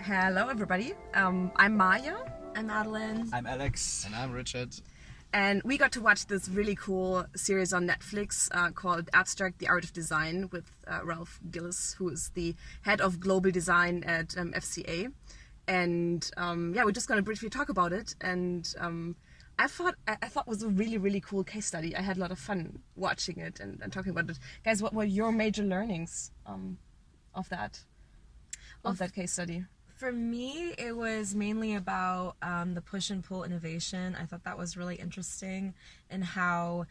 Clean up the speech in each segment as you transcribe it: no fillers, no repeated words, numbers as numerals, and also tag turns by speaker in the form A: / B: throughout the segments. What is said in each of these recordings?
A: Hello everybody, I'm Maya.
B: I'm Madelyn.
C: I'm Alex.
D: And I'm Richard.
A: And we got to watch this really cool series on Netflix called Abstract: The Art of Design with Ralph Gilles, who is the head of global design at FCA. And we're just going to briefly talk about it. And I thought it was a really, really cool case study. I had a lot of fun watching it and talking about it. Guys, what were your major learnings of that case study?
B: For me, it was mainly about the push and pull innovation. I thought that was really interesting, and how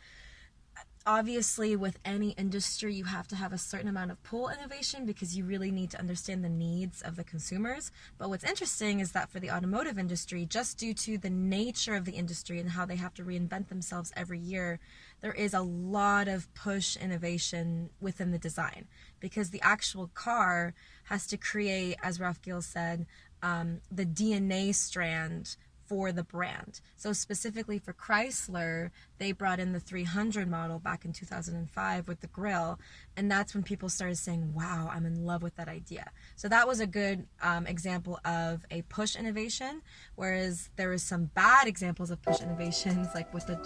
B: obviously with any industry you have to have a certain amount of pull innovation because you really need to understand the needs of the consumers. But what's interesting is that for the automotive industry, just due to the nature of the industry and how they have to reinvent themselves every year, there is a lot of push innovation within the design, because the actual car has to create, as Ralph Gilles said, the DNA strand for the brand. So specifically for Chrysler, they brought in the 300 model back in 2005 with the grille, and that's when people started saying, wow, I'm in love with that idea. So that was a good example of a push innovation, whereas there was some bad examples of push innovations, like with the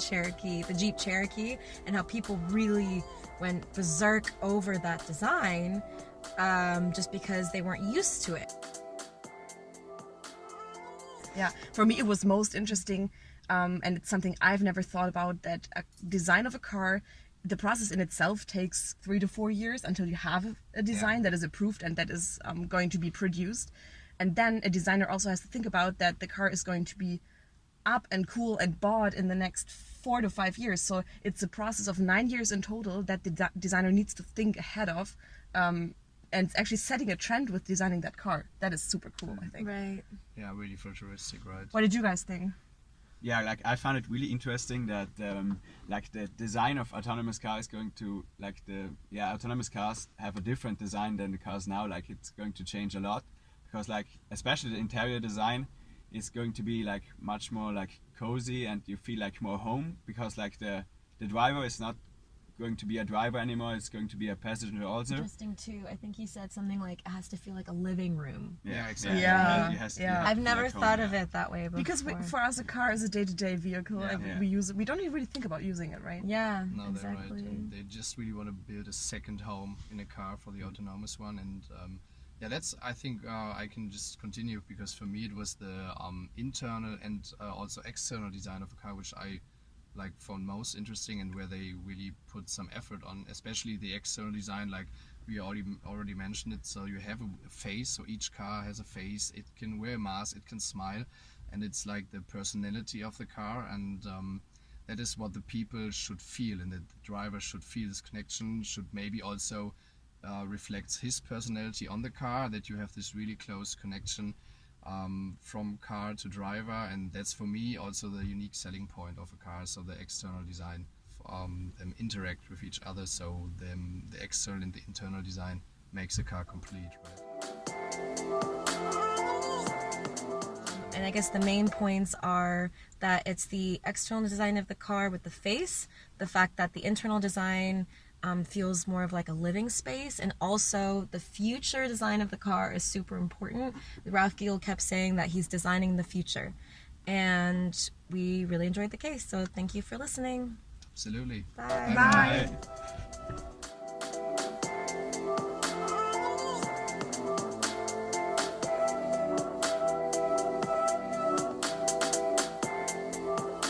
B: Jeep Cherokee, and how people really went berserk over that design just because they weren't used to it.
A: Yeah, for me it was most interesting, and it's something I've never thought about, that a design of a car, the process in itself takes 3 to 4 years until you have a design that is approved and that is going to be produced. And then a designer also has to think about that the car is going to be up and cool and bought in the next 4 to 5 years. So it's a process of 9 years in total that the designer needs to think ahead of. And it's actually setting a trend with designing that car. That is super cool, I think.
B: Right.
D: Yeah, really futuristic, right?
A: What did you guys think?
C: Yeah, like I found it really interesting that like the design of autonomous cars is going to, like autonomous cars have a different design than the cars now. Like it's going to change a lot, because like especially the interior design is going to be like much more like cozy, and you feel like more home, because like the driver is not going to be a driver anymore, it's going to be a passenger also.
B: Interesting too. I think he said something like it has to feel like a living room.
D: Yeah, exactly.
A: Yeah.
B: I've never thought of it that way before.
A: Because for us a car is a day-to-day vehicle.
D: Yeah.
A: We use it. We don't even really think about using it, right?
B: Yeah,
D: No,
B: exactly.
D: they're right. And they just really want to build a second home in a car for the autonomous one. And that's, I think I can just continue, because for me it was the internal and also external design of a car which I found most interesting, and where they really put some effort on, especially the external design. Like we already mentioned it, so you have a face, so each car has a face, it can wear a mask, it can smile, and it's like the personality of the car, and that is what the people should feel, and the driver should feel this connection, should maybe also reflects his personality on the car, that you have this really close connection from car to driver. And that's for me also the unique selling point of a car. So the external design, them interact with each other, so the external and the internal design makes a car complete, right?
B: And I guess the main points are that it's the external design of the car with the face, the fact that the internal design feels more of like a living space, and also the future design of the car is super important. Ralph Gilles kept saying that he's designing the future, and we really enjoyed the case, so thank you for listening.
D: Absolutely.
B: Bye.
A: Bye.